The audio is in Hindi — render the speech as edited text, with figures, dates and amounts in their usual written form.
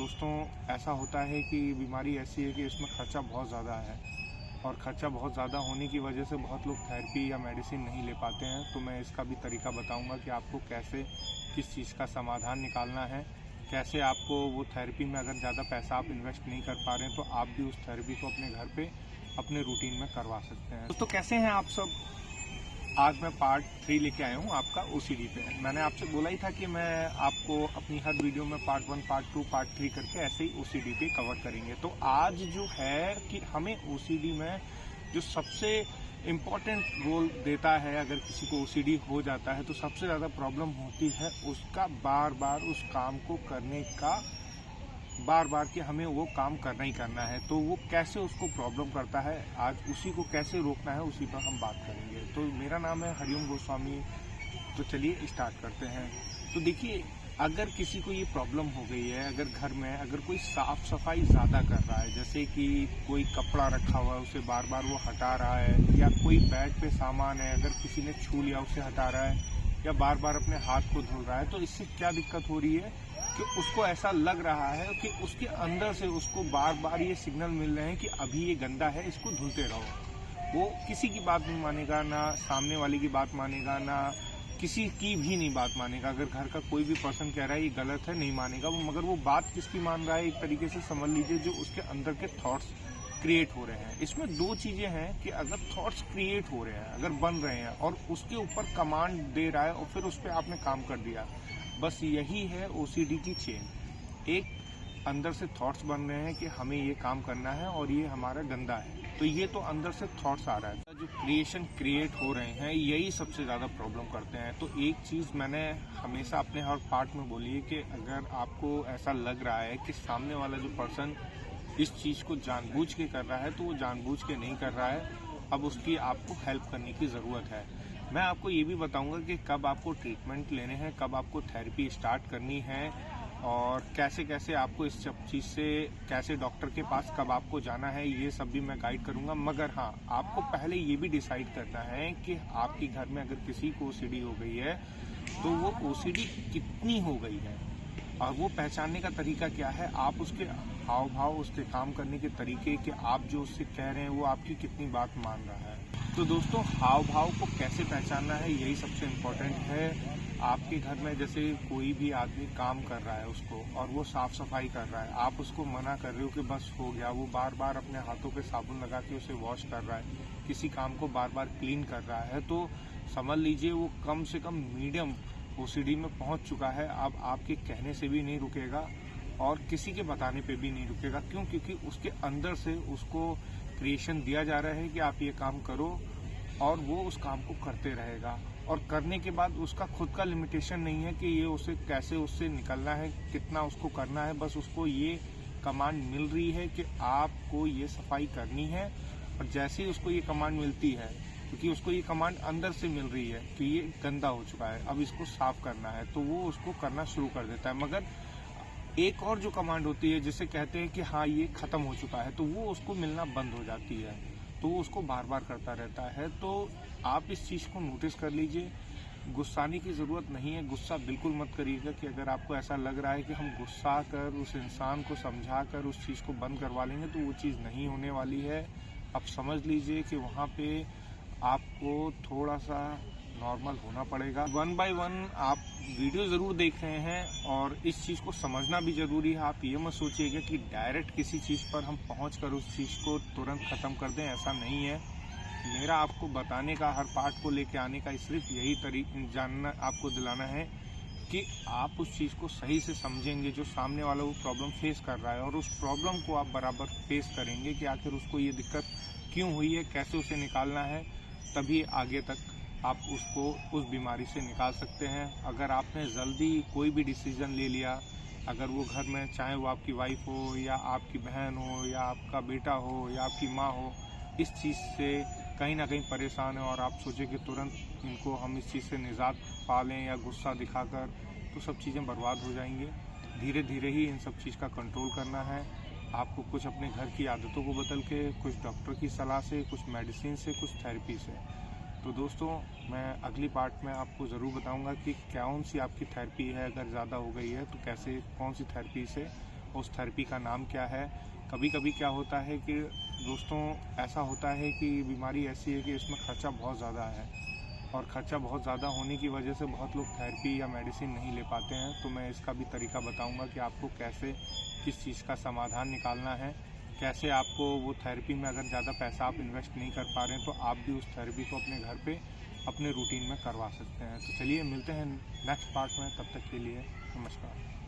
दोस्तों ऐसा होता है कि बीमारी ऐसी है कि इसमें ख़र्चा बहुत ज़्यादा है और ख़र्चा बहुत ज़्यादा होने की वजह से बहुत लोग थेरेपी या मेडिसिन नहीं ले पाते हैं। तो मैं इसका भी तरीका बताऊंगा कि आपको कैसे किस चीज़ का समाधान निकालना है, कैसे आपको वो थेरेपी में अगर ज़्यादा पैसा आप इन्वेस्ट नहीं कर पा रहे हैं तो आप भी उस थेरेपी को अपने घर पे अपने रूटीन में करवा सकते हैं। दोस्तों कैसे हैं आप सब? आज मैं पार्ट 3 लेके आया हूँ आपका ओसीडी पे। मैंने आपसे बोला ही था कि मैं आपको अपनी हर वीडियो में पार्ट 1, पार्ट 2, पार्ट 3 करके ऐसे ही ओसीडी पे कवर करेंगे। तो आज जो है कि हमें ओसीडी में जो सबसे इम्पोर्टेंट रोल देता है, अगर किसी को ओसीडी हो जाता है तो सबसे ज़्यादा प्रॉब्लम होती है उसका बार बार उस काम को करने का, बार बार कि हमें वो काम करना ही करना है। तो वो कैसे उसको प्रॉब्लम करता है, आज उसी को कैसे रोकना है उसी पर हम बात करेंगे। तो मेरा नाम है हरिओम गोस्वामी। तो चलिए स्टार्ट करते हैं। तो देखिए, अगर किसी को ये प्रॉब्लम हो गई है, अगर घर में अगर कोई साफ सफाई ज़्यादा कर रहा है, जैसे कि कोई कपड़ा रखा हुआ है उसे बार बार वो हटा रहा है, या कोई बेड पे सामान है अगर किसी ने छू लिया उसे हटा रहा है, या बार बार अपने हाथ को धुल रहा है, तो इससे क्या दिक्कत हो रही है कि उसको ऐसा लग रहा है कि उसके अंदर से उसको बार बार ये सिग्नल मिल रहे हैं कि अभी ये गंदा है, इसको धुलते रहो। वो किसी की बात नहीं मानेगा, ना सामने वाले की बात मानेगा, ना किसी की भी नहीं बात मानेगा। अगर घर का कोई भी पर्सन कह रहा है ये गलत है, नहीं मानेगा वो। मगर वो बात किसकी मान रहा है, एक तरीके से समझ लीजिए जो उसके अंदर के थॉट्स क्रिएट हो रहे हैं। इसमें दो चीजें हैं कि अगर थॉट्स क्रिएट हो रहे हैं, अगर बन रहे हैं और उसके ऊपर कमांड दे रहा है और फिर उस पर आपने काम कर दिया, बस यही है ओसीडी की चेन। एक अंदर से थॉट्स बन रहे हैं कि हमें ये काम करना है और ये हमारा गंदा है, तो ये तो अंदर से थॉट्स आ रहा है। जो क्रिएशन क्रिएट हो रहे हैं यही सबसे ज़्यादा प्रॉब्लम करते हैं। तो एक चीज़ मैंने हमेशा अपने हर पार्ट में बोली है कि अगर आपको ऐसा लग रहा है कि सामने वाला जो पर्सन इस चीज़ को जानबूझ के कर रहा है, तो वो जानबूझ के नहीं कर रहा है। अब उसकी आपको हेल्प करने की ज़रूरत है। मैं आपको ये भी बताऊंगा कि कब आपको ट्रीटमेंट लेने हैं, कब आपको थेरेपी स्टार्ट करनी है, और कैसे कैसे आपको इस सब चीज़ से, कैसे डॉक्टर के पास कब आपको जाना है, ये सब भी मैं गाइड करूंगा। मगर हाँ, आपको पहले ये भी डिसाइड करना है कि आपके घर में अगर किसी को ओसीडी हो गई है तो वो ओसीडी कितनी हो गई है, और वो पहचानने का तरीका क्या है। आप उसके हाव भाव, उसके काम करने के तरीके, कि आप जो उससे कह रहे हैं वो आपकी कितनी बात मान रहा है। तो दोस्तों, हाव भाव को कैसे पहचानना है यही सबसे इम्पोर्टेंट है। आपके घर में जैसे कोई भी आदमी काम कर रहा है उसको, और वो साफ सफाई कर रहा है, आप उसको मना कर रहे हो कि बस हो गया, वो बार बार अपने हाथों पे साबुन लगा के उसे वॉश कर रहा है, किसी काम को बार बार क्लीन कर रहा है, तो समझ लीजिए वो कम से कम मीडियम ओसीडी में पहुंच चुका है। अब आपके कहने से भी नहीं रुकेगा और किसी के बताने पे भी नहीं रुकेगा। क्यों? क्योंकि उसके अंदर से उसको क्रिएशन दिया जा रहा है कि आप ये काम करो, और वो उस काम को करते रहेगा। और करने के बाद उसका खुद का लिमिटेशन नहीं है कि ये उसे कैसे उससे निकलना है, कितना उसको करना है। बस उसको ये कमांड मिल रही है कि आपको ये सफाई करनी है, और जैसे ही उसको ये कमांड मिलती है, क्योंकि उसको ये कमांड अंदर से मिल रही है कि ये गंदा हो चुका है, अब इसको साफ करना है, तो वो उसको करना शुरू कर देता है। मगर एक और जो कमांड होती है जिसे कहते हैं कि हाँ ये खत्म हो चुका है, तो वो उसको मिलना बंद हो जाती है, तो वो उसको बार बार करता रहता है। तो आप इस चीज़ को नोटिस कर लीजिए। गुस्साने की ज़रूरत नहीं है, गुस्सा बिल्कुल मत करिएगा। कि अगर आपको ऐसा लग रहा है कि हम गुस्सा कर उस इंसान को समझा कर उस चीज़ को बंद करवा लेंगे, तो वो चीज़ नहीं होने वाली है। आप समझ लीजिए कि वहाँ पे आपको थोड़ा सा नॉर्मल होना पड़ेगा। 1 बाय 1 आप वीडियो ज़रूर देख रहे हैं, और इस चीज़ को समझना भी ज़रूरी है। आप ये मत सोचिएगा कि डायरेक्ट किसी चीज़ पर हम पहुँच कर उस चीज़ को तुरंत ख़त्म कर दें, ऐसा नहीं है। मेरा आपको बताने का, हर पार्ट को लेके आने का सिर्फ यही जानना, आपको दिलाना है कि आप उस चीज़ को सही से समझेंगे जो सामने वाला वो प्रॉब्लम फेस कर रहा है, और उस प्रॉब्लम को आप बराबर फेस करेंगे कि आखिर उसको ये दिक्कत क्यों हुई है, कैसे उसे निकालना है। तभी आगे तक आप उसको उस बीमारी से निकाल सकते हैं। अगर आपने जल्दी कोई भी डिसीज़न ले लिया, अगर वो घर में, चाहे वो आपकी वाइफ हो या आपकी बहन हो या आपका बेटा हो या आपकी माँ हो, इस चीज़ से कहीं ना कहीं परेशान है, और आप सोचें कि तुरंत इनको हम इस चीज़ से निजात पा लें या गुस्सा दिखाकर, तो सब चीज़ें बर्बाद हो जाएंगी। धीरे धीरे ही इन सब चीज़ का कंट्रोल करना है आपको, कुछ अपने घर की आदतों को बदल के, कुछ डॉक्टर की सलाह से, कुछ मेडिसिन से, कुछ थेरेपी से। तो दोस्तों, मैं अगली पार्ट में आपको ज़रूर बताऊंगा कि कौन सी आपकी थेरेपी है, अगर ज़्यादा हो गई है तो कैसे, कौन सी थेरेपी से उस थेरेपी का नाम क्या है। कभी कभी क्या होता है कि दोस्तों ऐसा होता है कि बीमारी ऐसी है कि इसमें खर्चा बहुत ज़्यादा है, और ख़र्चा बहुत ज़्यादा होने की वजह से बहुत लोग थेरेपी या मेडिसिन नहीं ले पाते हैं। तो मैं इसका भी तरीका बताऊंगा कि आपको कैसे किस चीज़ का समाधान निकालना है, कैसे आपको वो थेरेपी में अगर ज़्यादा पैसा आप इन्वेस्ट नहीं कर पा रहे हैं तो आप भी उस थेरेपी को अपने घर पे अपने रूटीन में करवा सकते हैं। तो चलिए मिलते हैं नेक्स्ट पार्ट में, तब तक के लिए नमस्कार।